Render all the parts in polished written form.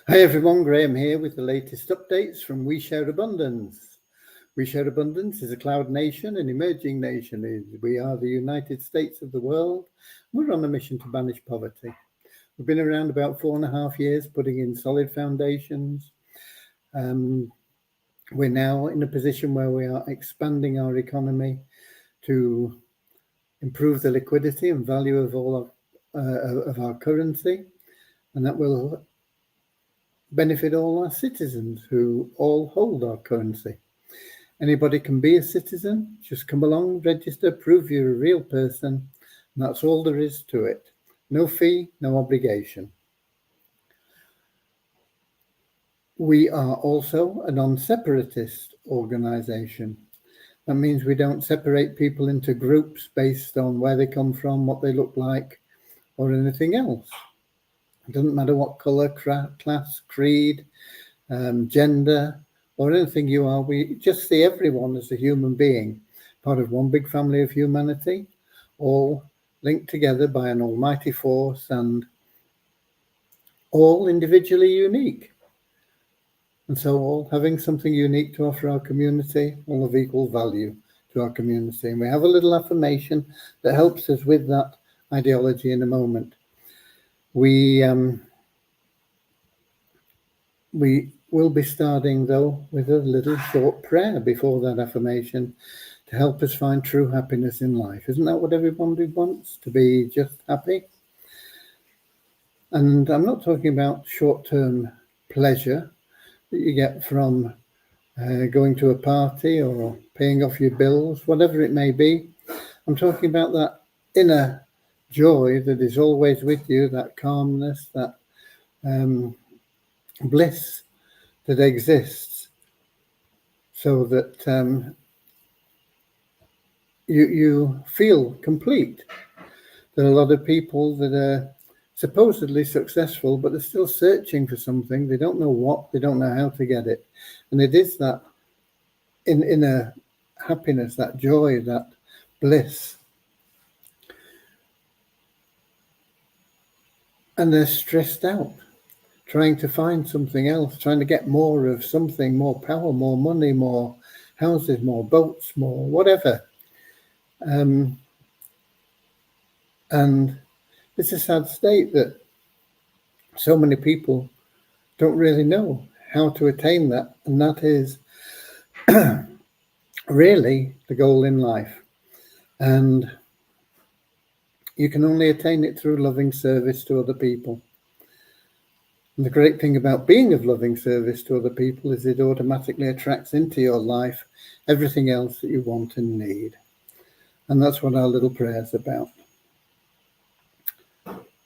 Hi everyone, Graham here with the latest updates from We Share Abundance. We Share Abundance is a cloud nation, an emerging nation. We are the United States of the world. We're on a mission to banish poverty. We've been around about 4.5 years, putting in solid foundations. We're now in a position where we are expanding our economy to improve the liquidity and value of all of our currency, and that will benefit all our citizens who all hold our currency. Anybody can be a citizen. Just come along, register, prove you're a real person, and that's all there is to it. No fee, no obligation. We are also a non-separatist organisation. That means we don't separate people into groups based on where they come from, what they look like, or anything else. It doesn't matter what colour, class, creed, gender, or anything you are. We just see everyone as a human being, part of one big family of humanity, all linked together by an almighty force and all individually unique. And so all having something unique to offer our community, all of equal value to our community. And we have a little affirmation that helps us with that ideology in a moment. We will be starting, though, with a little short prayer before that affirmation to help us find true happiness in life. Isn't that what everybody wants? To be just happy? And I'm not talking about short-term pleasure that you get from going to a party or paying off your bills, whatever it may be. I'm talking about that inner joy that is always with you, that calmness, that bliss that exists, so that you feel complete. There are a lot of people that are supposedly successful, but they're still searching for something. They don't know what, they don't know how to get it. And it is that inner happiness, that joy, that bliss. And they're stressed out, trying to find something else, trying to get more of something, more power, more money, more houses, more boats, more whatever. And it's a sad state that so many people don't really know how to attain that. And that is really the goal in life. And you can only attain it through loving service to other people. And the great thing about being of loving service to other people is it automatically attracts into your life everything else that you want and need. And that's what our little prayer is about.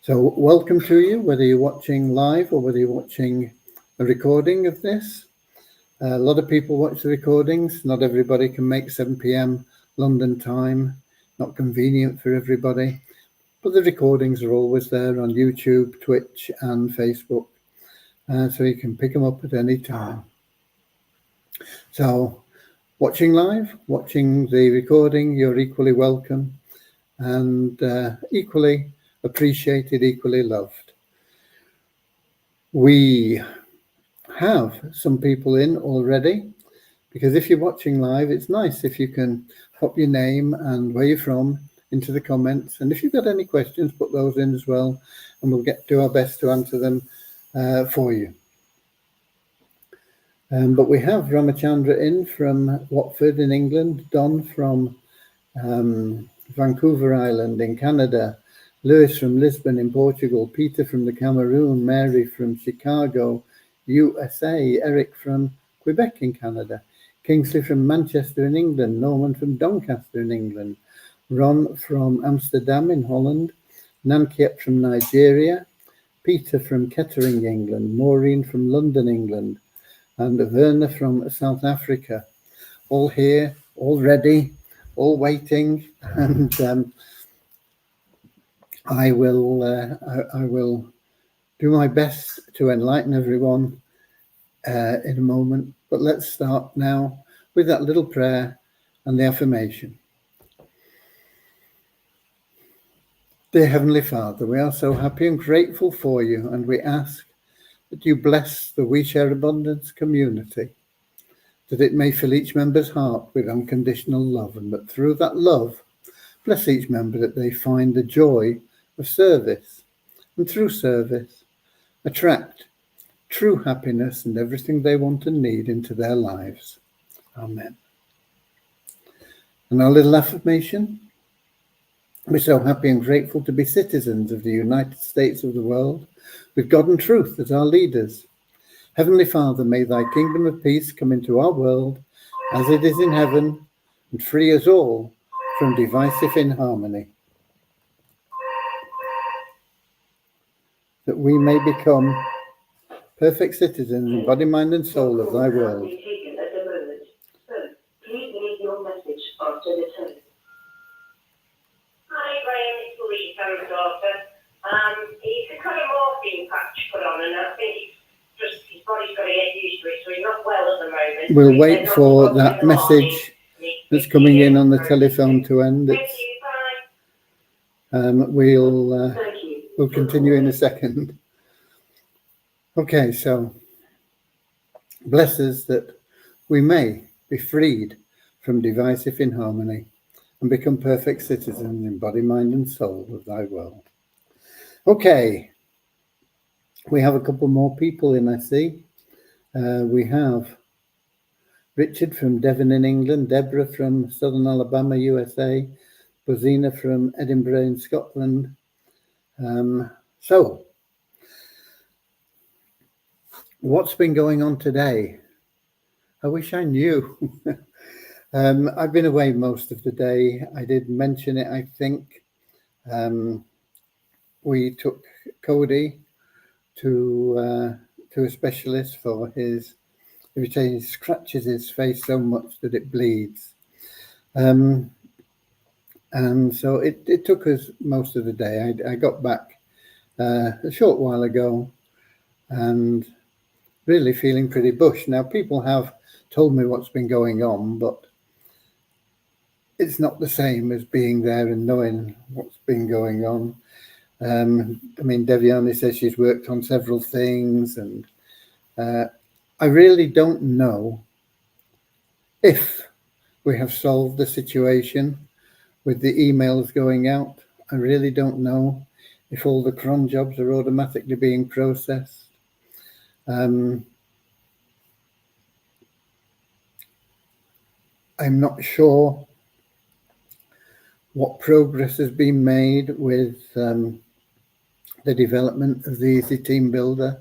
So welcome to you, whether you're watching live or whether you're watching a recording of this. A lot of people watch the recordings. Not everybody can make 7 p.m. London time. Not convenient for everybody. But the recordings are always there on YouTube, Twitch and Facebook. So you can pick them up at any time. So watching live, watching the recording, you're equally welcome and equally appreciated, equally loved. We have some people in already, because if you're watching live, it's nice if you can pop your name and where you're from into the comments. And if you've got any questions, put those in as well, and we'll do our best to answer them for you. But we have Ramachandra in from Watford in England, Don from Vancouver Island in Canada, Lewis from Lisbon in Portugal, Peter from the Cameroon, Mary from Chicago, USA, Eric from Quebec in Canada, Kingsley from Manchester in England, Norman from Doncaster in England, Ron from Amsterdam in Holland, Nankiet from Nigeria, Peter from Kettering, England, Maureen from London, England, and Werner from South Africa. All here, all ready, all waiting, and I will do my best to enlighten everyone in a moment. But let's start now with that little prayer and the affirmation. Dear Heavenly Father, we are so happy and grateful for you, and we ask that you bless the We Share Abundance community, that it may fill each member's heart with unconditional love, and that through that love, bless each member that they find the joy of service, and through service, attract true happiness and everything they want and need into their lives. Amen. And our little affirmation: we're so happy and grateful to be citizens of the United States of the world, with God and truth as our leaders. Heavenly Father, may thy kingdom of peace come into our world as it is in heaven, and free us all from divisive inharmony, that we may become perfect citizens in body, mind and soul of thy world. Hi Graham, it's Louise, I'm the daughter. He's had a morphine patch put on, and I think his body's got to get used to it, so he's not well at the moment. We'll wait for that message that's coming in on the telephone to end. Thank you, bye. We'll continue in a second. Okay, so bless us that we may be freed from divisive inharmony and become perfect citizens in body, mind and soul of thy world. Okay, we have a couple more people in, I see. We have Richard from Devon in England, Deborah from Southern Alabama, USA, Bozina from Edinburgh in Scotland. So, what's been going on today? I wish I knew. I've been away most of the day. I did mention it, I think. We took Cody to a specialist for his, he scratches his face so much that it bleeds. And so it took us most of the day. I got back a short while ago and really feeling pretty bush. Now, people have told me what's been going on, but it's not the same as being there and knowing what's been going on. I mean, Deviani says she's worked on several things, and I really don't know if we have solved the situation with the emails going out. I really don't know if all the cron jobs are automatically being processed. I'm not sure what progress has been made with the development of the Easy Team Builder.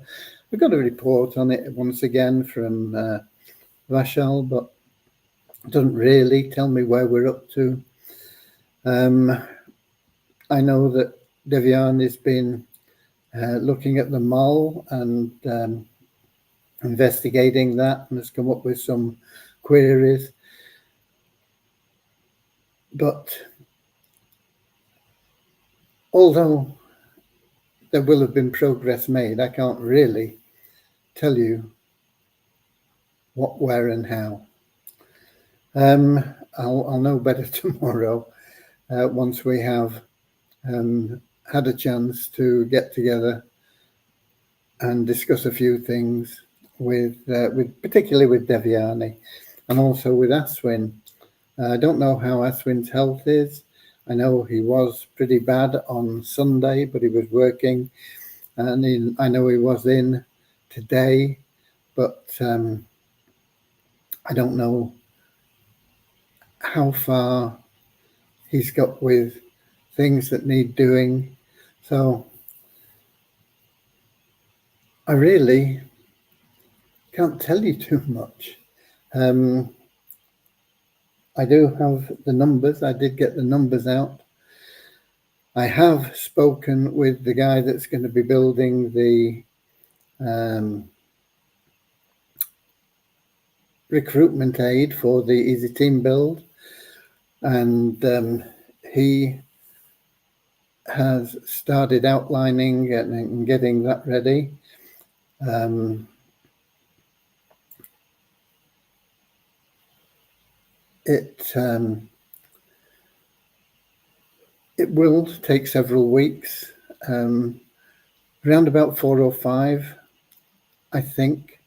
We've got a report on it once again from Vashal, but it doesn't really tell me where we're up to. I know that Devian has been looking at the mall and investigating that, and has come up with some queries. But although there will have been progress made, I can't really tell you what, where and how. I'll know better tomorrow once we have had a chance to get together and discuss a few things with particularly with Deviani and also with Aswin. I don't know how Aswin's health is. I know he was pretty bad on Sunday, but he was working, and I know he was in today, but I don't know how far he's got with things that need doing. So I really can't tell you too much. I do have the numbers. I did get the numbers out. I have spoken with the guy that's going to be building the recruitment aid for the Easy Team build, and he has started outlining and getting that ready. It will take several weeks, around about 4 or 5. I think.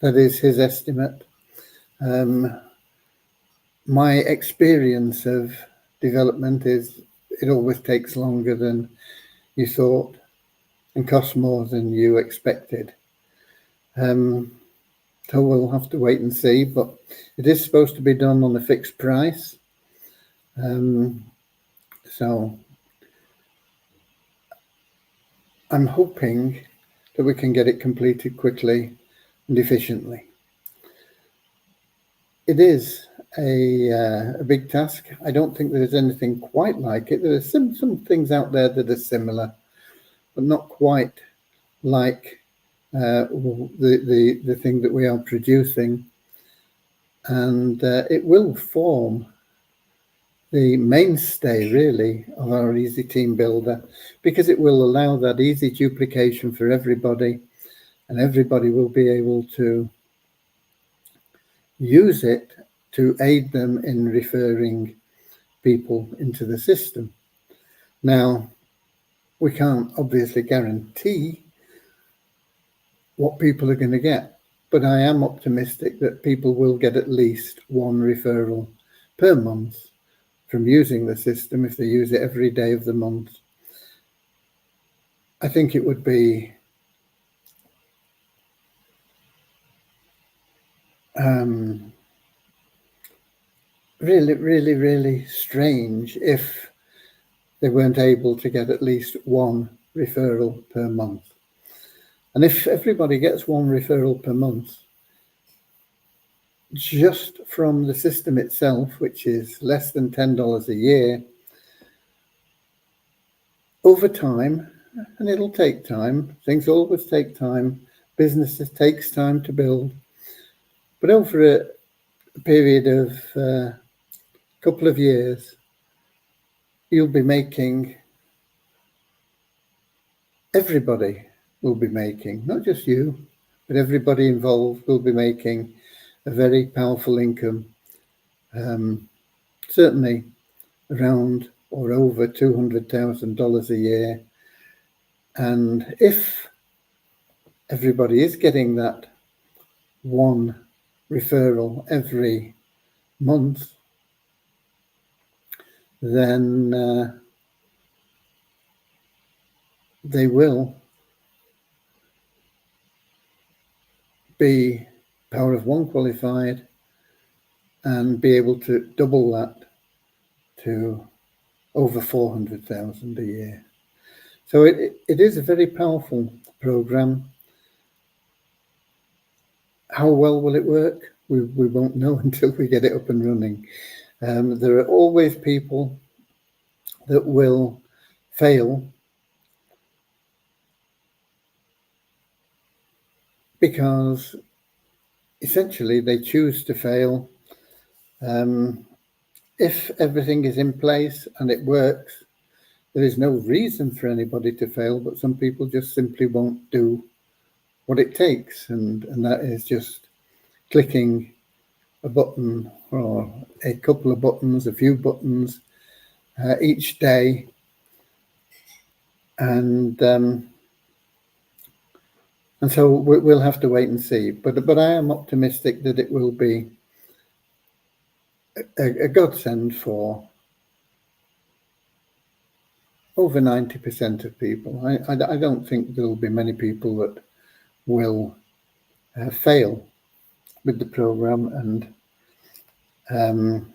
That is his estimate. My experience of development is it always takes longer than you thought and costs more than you expected. So we'll have to wait and see, but it is supposed to be done on a fixed price. So I'm hoping that we can get it completed quickly and efficiently. It is a big task. I don't think there's anything quite like it. There are some things out there that are similar, but not quite like the thing that we are producing. And it will form the mainstay, really, of our Easy Team Builder, because it will allow that easy duplication for everybody, and everybody will be able to use it to aid them in referring people into the system. Now, we can't obviously guarantee what people are going to get, but I am optimistic that people will get at least one referral per month from using the system if they use it every day of the month. I think it would be really strange if they weren't able to get at least one referral per month. And if everybody gets one referral per month, just from the system itself, which is less than $10 a year, over time, and it'll take time, things always take time, businesses takes time to build, but over a period of a couple of years, you'll be making, everybody will be making, not just you, but everybody involved will be making a very powerful income, certainly around or over $200,000 a year. And if everybody is getting that one referral every month, then they will be Power of One qualified and be able to double that to over 400,000 a year. So it is a very powerful program. How well will it work? We won't know until we get it up and running. There are always people that will fail because essentially they choose to fail. If everything is in place and it works, there is no reason for anybody to fail, but some people just simply won't do what it takes, and that is just clicking a button or a couple of buttons, a few buttons each day, and so we'll have to wait and see. But I am optimistic that it will be a godsend for over 90% of people. I don't think there will be many people that will fail with the program, and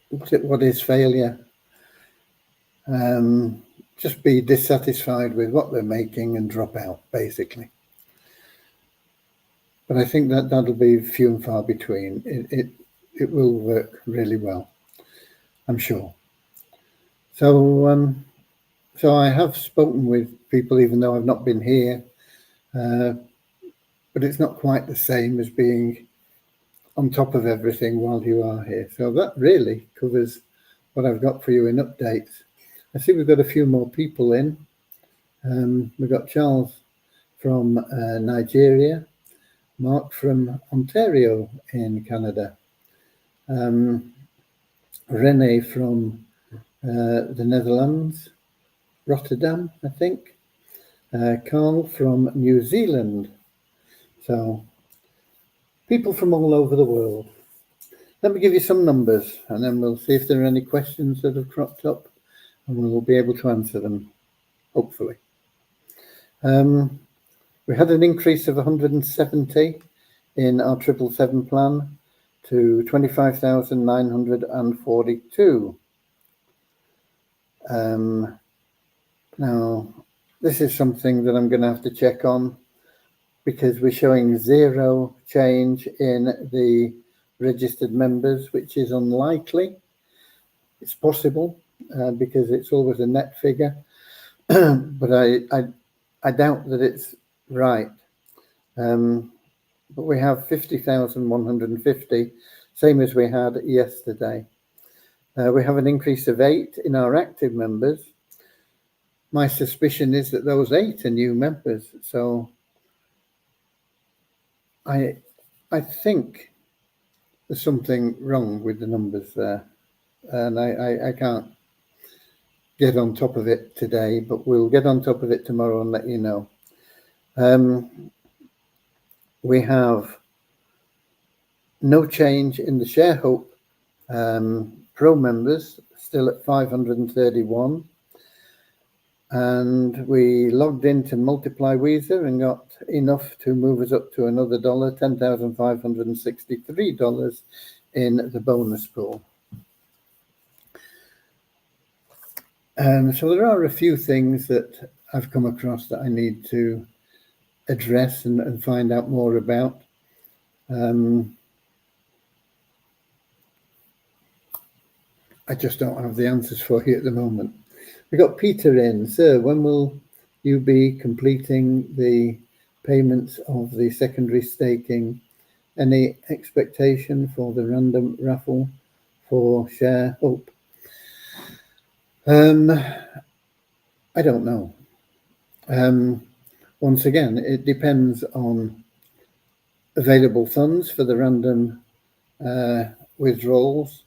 what is failure? Just be dissatisfied with what they're making and drop out, basically. But I think that that'll be few and far between. It will work really well, I'm sure. So so I have spoken with people, even though I've not been here, but it's not quite the same as being on top of everything while you are here. So that really covers what I've got for you in updates. I see we've got a few more people in. We've got Charles from Nigeria, Mark from Ontario in Canada, Rene from the Netherlands, Rotterdam, I think. Carl from New Zealand. So people from all over the world. Let me give you some numbers and then we'll see if there are any questions that have cropped up and we'll be able to answer them, hopefully. We had an increase of 170 in our 777 plan to 25,942. Now, this is something that I'm going to have to check on because we're showing zero change in the registered members, which is unlikely. It's possible because it's always a net figure, but I doubt that it's right. But we have 50,150, same as we had yesterday. We have an increase of 8 in our active members. My suspicion is that those 8 are new members. So I think there's something wrong with the numbers there. And I can't get on top of it today, but we'll get on top of it tomorrow and let you know. We have no change in the ShareHope Pro members, still at 531. And we logged into Multiply Weezer and got enough to move us up to another dollar, $10,563 in the bonus pool. So there are a few things that I've come across that I need to address and find out more about. I just don't have the answers for you at the moment. We got Peter in. Sir, when will you be completing the payments of the secondary staking? Any expectation for the random raffle for ShareHope? I don't know. Once again, it depends on available funds for the random withdrawals.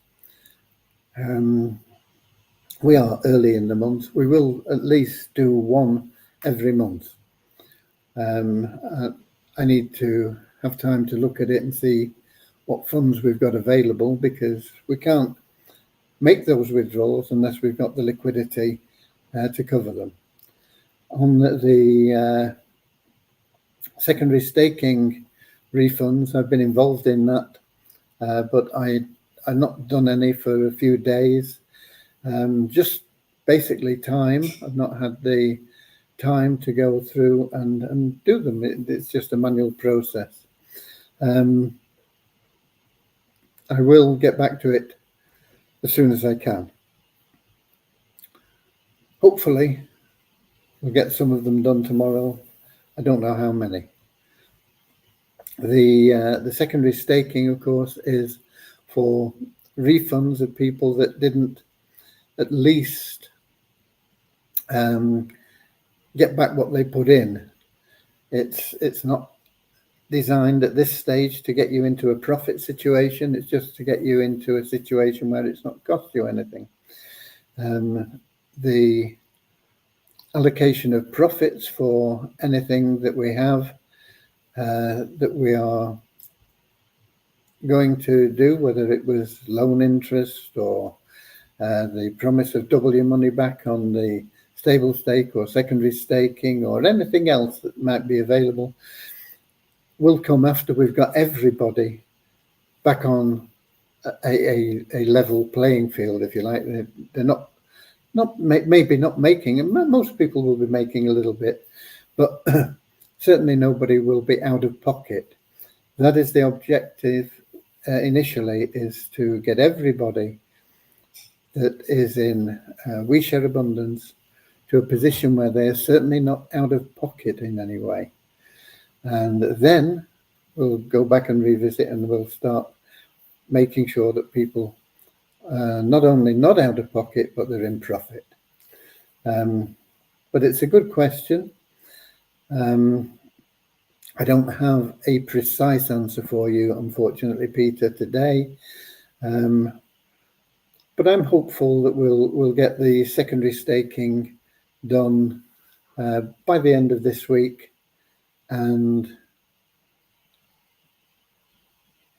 We are early in the month. We will at least do one every month. I need to have time to look at it and see what funds we've got available because we can't make those withdrawals unless we've got the liquidity to cover them. On the secondary staking refunds, I've been involved in that, but I've not done any for a few days. Just basically time. I've not had the time to go through and do them. It's just a manual process. I will get back to it as soon as I can. Hopefully, we'll get some of them done tomorrow. I don't know how many. The secondary staking, of course, is for refunds of people that didn't at least get back what they put in. It's not designed at this stage to get you into a profit situation. It's just to get you into a situation where it's not cost you anything. The allocation of profits for anything that we have that we are going to do, whether it was loan interest or the promise of double your money back on the stable stake or secondary staking or anything else that might be available, will come after we've got everybody back on a level playing field, if you like. They're maybe not making, and most people will be making a little bit, but certainly nobody will be out of pocket. That is the objective initially, is to get everybody that is in We Share Abundance to a position where they are certainly not out of pocket in any way. And then we'll go back and revisit and we'll start making sure that people not only not out of pocket, but they're in profit. But it's a good question. I don't have a precise answer for you, unfortunately, Peter, today. But I'm hopeful that we'll get the secondary staking done by the end of this week, and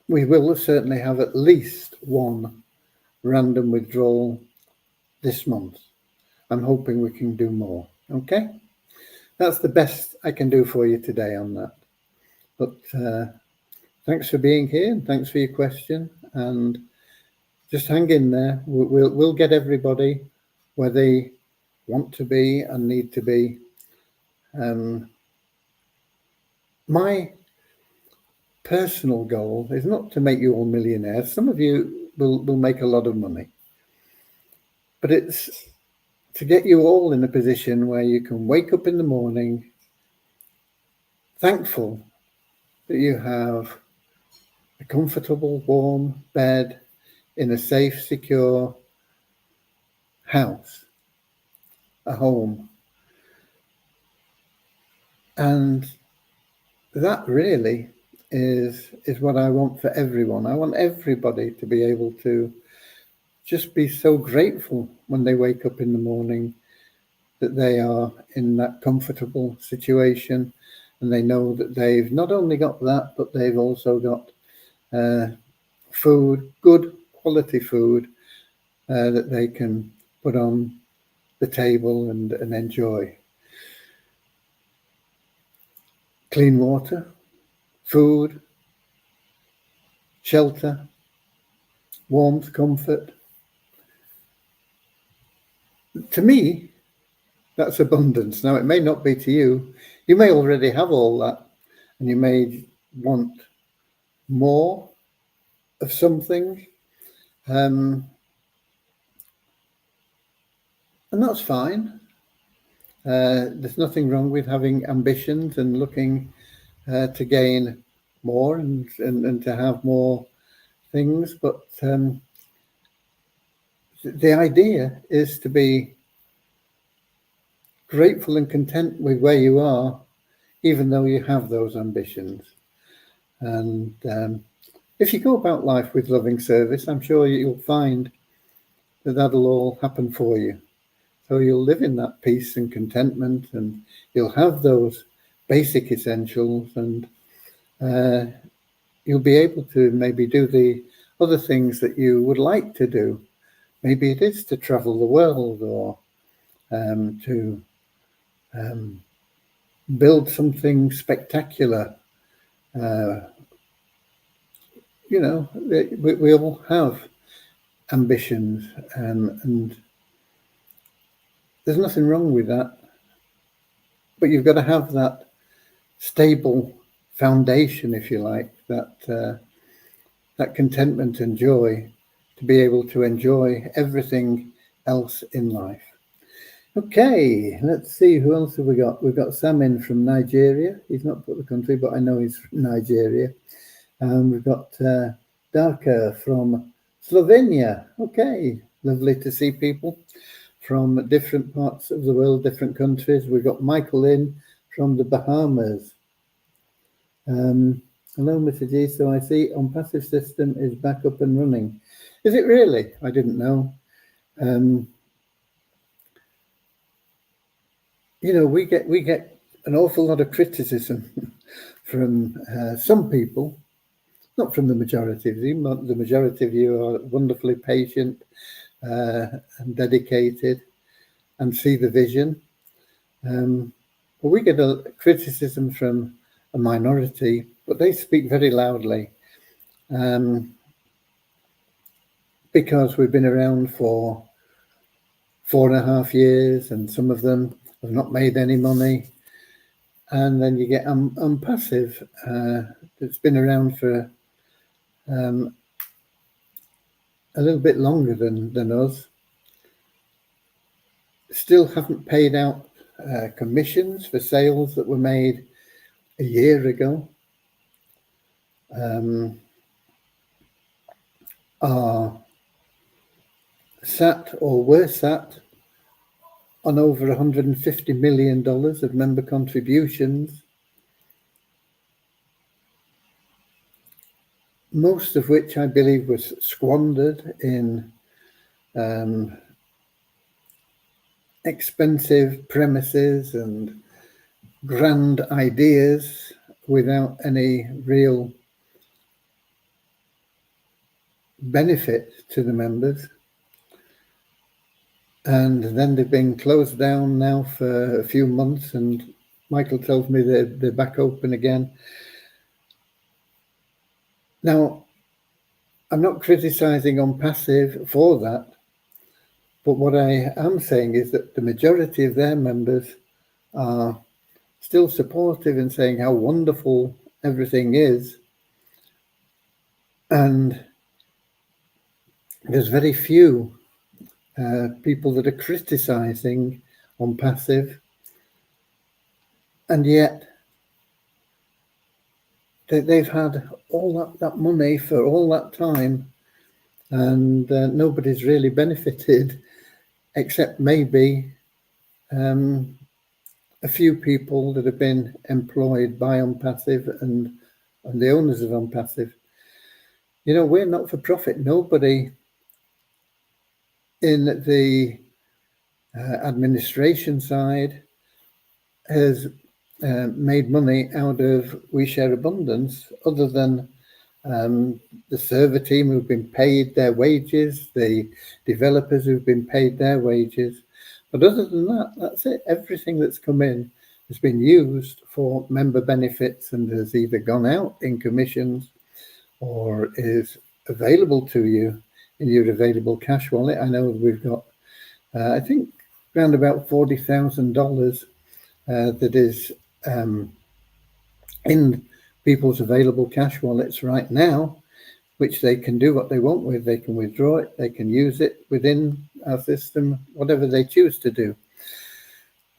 we will certainly have at least one random withdrawal this month. I'm hoping we can do more. Okay, that's the best I can do for you today on that. But thanks for being here, and thanks for your question. And just hang in there. We'll get everybody where they want to be and need to be. My personal goal is not to make you all millionaires. Some of you will make a lot of money, but it's to get you all in a position where you can wake up in the morning thankful that you have a comfortable, warm bed in a safe, secure house, a home. And that really is what I want for everyone. I want everybody to be able to just be so grateful when they wake up in the morning that they are in that comfortable situation, and they know that they've not only got that, but they've also got food, good quality food that they can put on the table and enjoy. Clean water, food, shelter, warmth, comfort. To me, that's abundance. Now, it may not be to you. You may already have all that, and you may want more of something. And that's fine. There's nothing wrong with having ambitions and looking to gain more and to have more things. But the idea is to be grateful and content with where you are, even though you have those ambitions. And if you go about life with loving service, I'm sure you'll find that that'll all happen for you. So you'll live in that peace and contentment, and you'll have those basic essentials, and you'll be able to maybe do the other things that you would like to do. Maybe it is to travel the world, or to build something spectacular. We all have ambitions, and there's nothing wrong with that. But you've got to have that stable foundation, if you like, that contentment and joy, to be able to enjoy everything else in life. Okay, let's see, who else have we got? We've got Sam in from Nigeria. He's not put the country, but I know he's from Nigeria. We've got Darka from Slovenia. Okay, lovely to see people from different parts of the world, different countries. We've got Michael in from the Bahamas. Hello, Mr. G. So I see OnPassive system is back up and running. Is it really? I didn't know. We get an awful lot of criticism from some people, not from the majority of you. The majority of you are wonderfully patient and dedicated and see the vision. But we get a criticism from a minority, but they speak very loudly because we've been around for 4.5 years, and some of them have not made any money. And then you get OnPassive that's been around for a little bit longer than us. Still haven't paid out commissions for sales that were made a year ago. Are sat, or were sat, on over $150 million of member contributions, most of which I believe was squandered in expensive premises and grand ideas without any real benefit to the members. And then they've been closed down now for a few months, and Michael tells me they're back open again. Now, I'm not criticising On Passive for that, but what I am saying is that the majority of their members are still supportive and saying how wonderful everything is. And there's very few people that are criticising On Passive, and yet they've had all that money for all that time, and nobody's really benefited except maybe a few people that have been employed by On Passive and the owners of On Passive. You know, we're not for profit. Nobody in the administration side has made money out of We Share Abundance, other than the server team who've been paid their wages, the developers who've been paid their wages. But other than that, that's it. Everything that's come in has been used for member benefits and has either gone out in commissions or is available to you in your available cash wallet. I know we've got, I think, around about $40,000 that is in people's available cash wallets right now, which they can do what they want with. They can withdraw it, they can use it within our system, whatever they choose to do.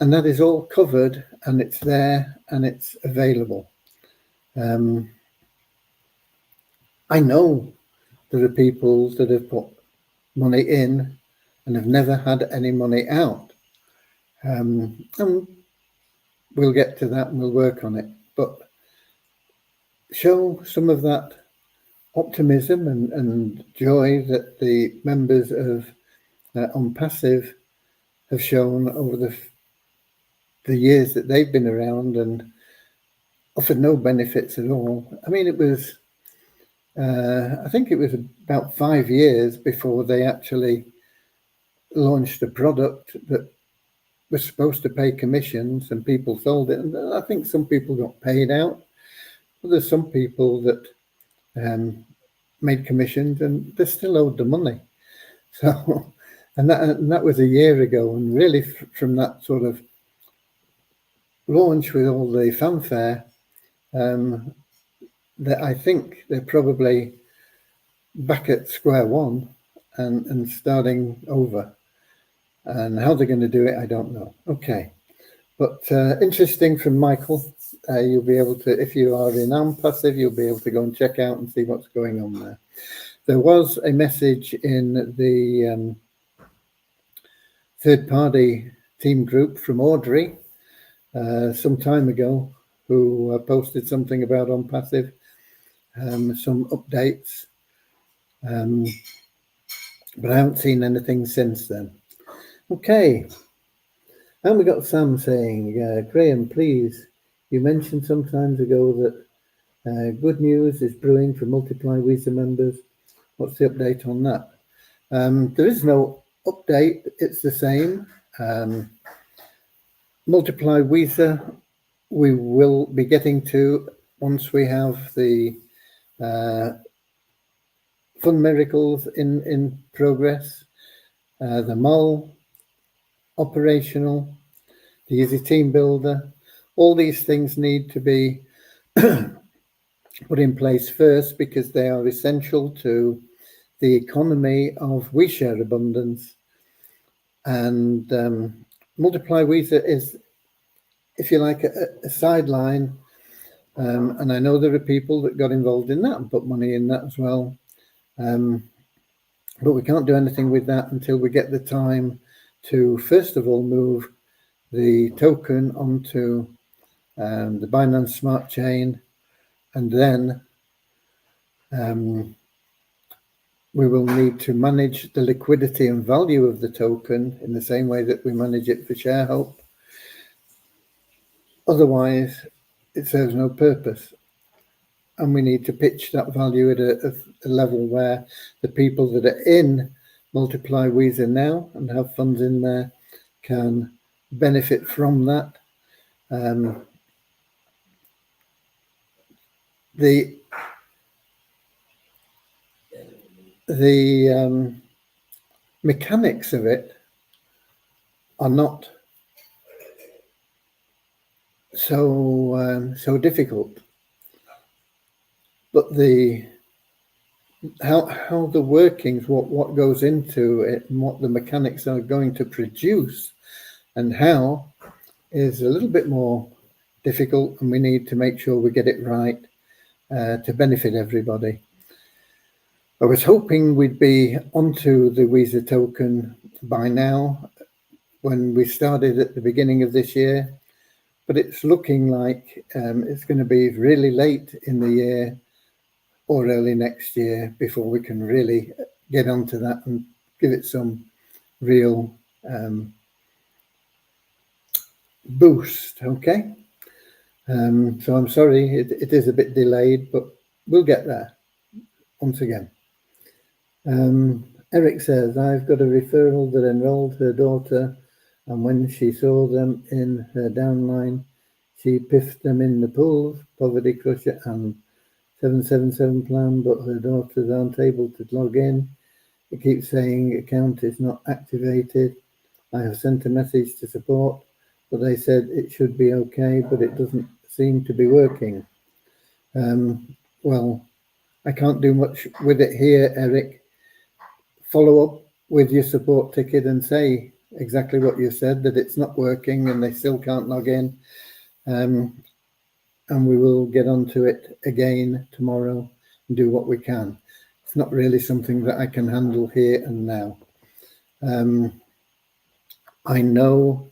And that is all covered, and it's there and it's available. I know there are people that have put money in and have never had any money out. And we'll get to that and we'll work on it. But show some of that optimism and joy that the members of On Passive have shown over the years that they've been around and offered no benefits at all. I mean, it was, I think it was about 5 years before they actually launched a product that was supposed to pay commissions, and people sold it. And I think some people got paid out. But there's some people that made commissions and they still owed the money. So, and that was a year ago. And really, from that sort of launch with all the fanfare, that I think they're probably back at square one and starting over. And how they're going to do it, I don't know. Okay. But interesting from Michael. You'll be able to, if you are in On Passive, you'll be able to go and check out and see what's going on there. There was a message in the third-party team group from Audrey some time ago, who posted something about On Passive, some updates, but I haven't seen anything since then. Okay. And we got Sam saying, Graham, please, you mentioned some time ago that good news is brewing for Multiply Weezer members. What's the update on that? There is no update. It's the same. Multiply Weezer, we will be getting to once we have the Fun Miracles in progress, the mole operational, the Easy Team Builder. All these things need to be put in place first because they are essential to the economy of We Share Abundance. And Multiply Weezer is, if you like, a sideline. And I know there are people that got involved in that and put money in that as well. But we can't do anything with that until we get the time to, first of all, move the token onto the Binance Smart Chain, and then we will need to manage the liquidity and value of the token in the same way that we manage it for ShareHope. Otherwise, it serves no purpose. And we need to pitch that value at a level where the people that are in Multiply Weezer now and have funds in there can benefit from that. The mechanics of it are not so difficult, but how the workings, what goes into it, and what the mechanics are going to produce, and how is a little bit more difficult, and we need to make sure we get it right to benefit everybody. I was hoping we'd be onto the Weezer token by now when we started at the beginning of this year, but it's looking like it's going to be really late in the year or early next year before we can really get onto that and give it some real boost. Okay. So I'm sorry, it is a bit delayed, but we'll get there once again. Eric says, I've got a referral that enrolled her daughter, and when she saw them in her downline, she piffed them in the pools, Poverty Crusher and 777 plan, but her daughters aren't able to log in. It keeps saying account is not activated. I have sent a message to support, but they said it should be okay, but it doesn't seem to be working. Well, I can't do much with it here, Eric. Follow up with your support ticket and say exactly what you said, that it's not working and they still can't log in. And we will get onto it again tomorrow and do what we can. It's not really something that I can handle here and now. I know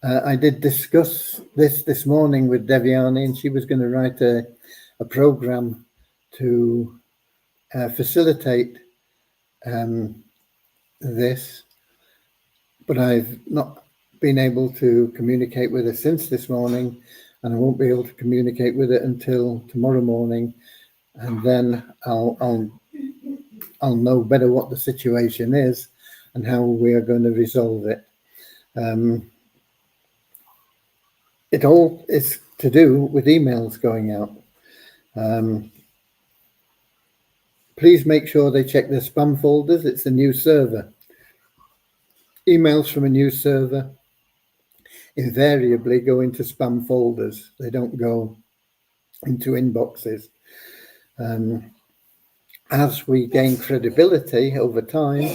I did discuss this morning with Deviani, and she was going to write a program to facilitate this, but I've not been able to communicate with her since this morning, and I won't be able to communicate with it until tomorrow morning, and then I'll know better what the situation is and how we are going to resolve it. It all is to do with emails going out. Please make sure they check their spam folders. It's a new server. Emails from a new server invariably go into spam folders. They don't go into inboxes. As we gain credibility over time,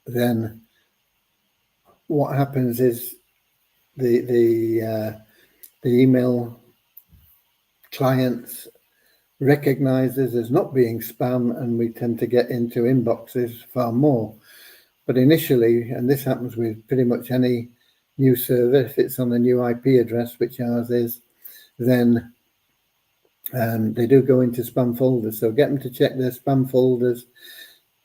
then what happens is the email clients recognizes as not being spam, and we tend to get into inboxes far more. But initially, and this happens with pretty much any new server, if it's on a new IP address, which ours is, then they do go into spam folders. So get them to check their spam folders.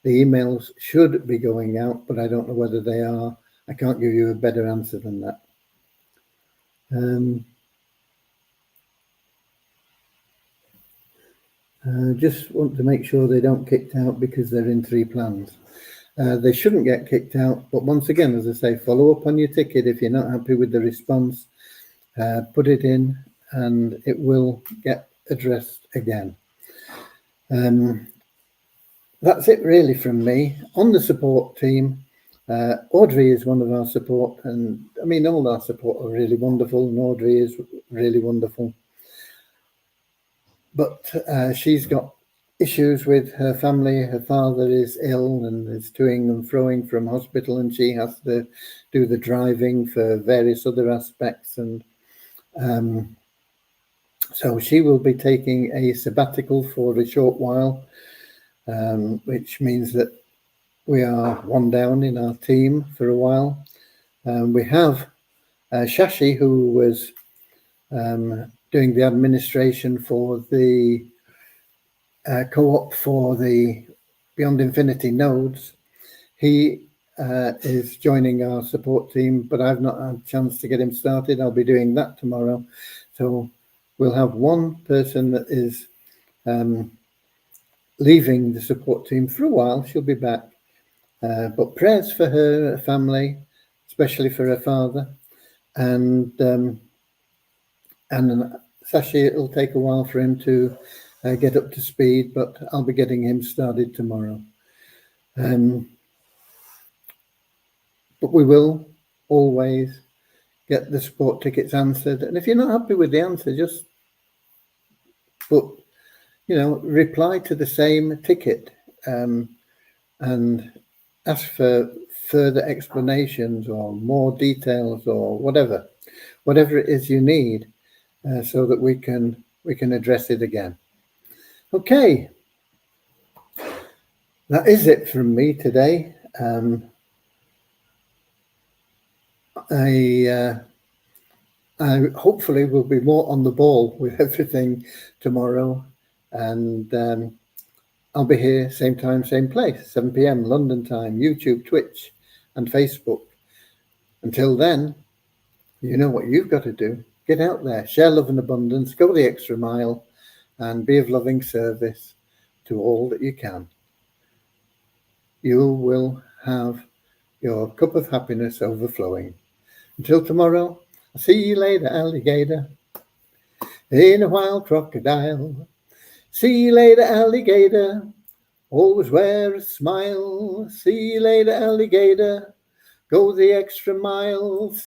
The emails should be going out, but I don't know whether they are. I can't give you a better answer than that. Just want to make sure they don't kicked out because they're in 3 plans. They shouldn't get kicked out, but once again, as I say, follow up on your ticket. If you're not happy with the response, put it in and it will get addressed again. That's it really from me. On the support team, Audrey is one of our support, and I mean all our support are really wonderful, and Audrey is really wonderful. But she's got issues with her family. Her father is ill and is toing and froing from hospital, and she has to do the driving for various other aspects. And so she will be taking a sabbatical for a short while, which means that we are one down in our team for a while. We have Shashi, who was doing the administration for the co-op for the Beyond Infinity nodes. He is joining our support team, but I've not had a chance to get him started. I'll be doing that tomorrow. So we'll have one person that is leaving the support team for a while. She'll be back. But prayers for her family, especially for her father. And Sashi, it'll take a while for him to get up to speed, but I'll be getting him started tomorrow. But we will always get the support tickets answered. And if you're not happy with the answer, just put, reply to the same ticket and ask for further explanations or more details or whatever it is you need, so that we can address it again. Okay, that is it from me today. I hopefully will be more on the ball with everything tomorrow, and I'll be here same time, same place, 7 p.m. London time, YouTube, Twitch, and Facebook. Until then, you know what you've got to do. Get out there, share love and abundance, go the extra mile, and be of loving service to all that you can. You will have your cup of happiness overflowing. Until tomorrow, I'll see you later, alligator, in a wild crocodile. See you later, alligator, always wear a smile. See you later, alligator, go the extra mile.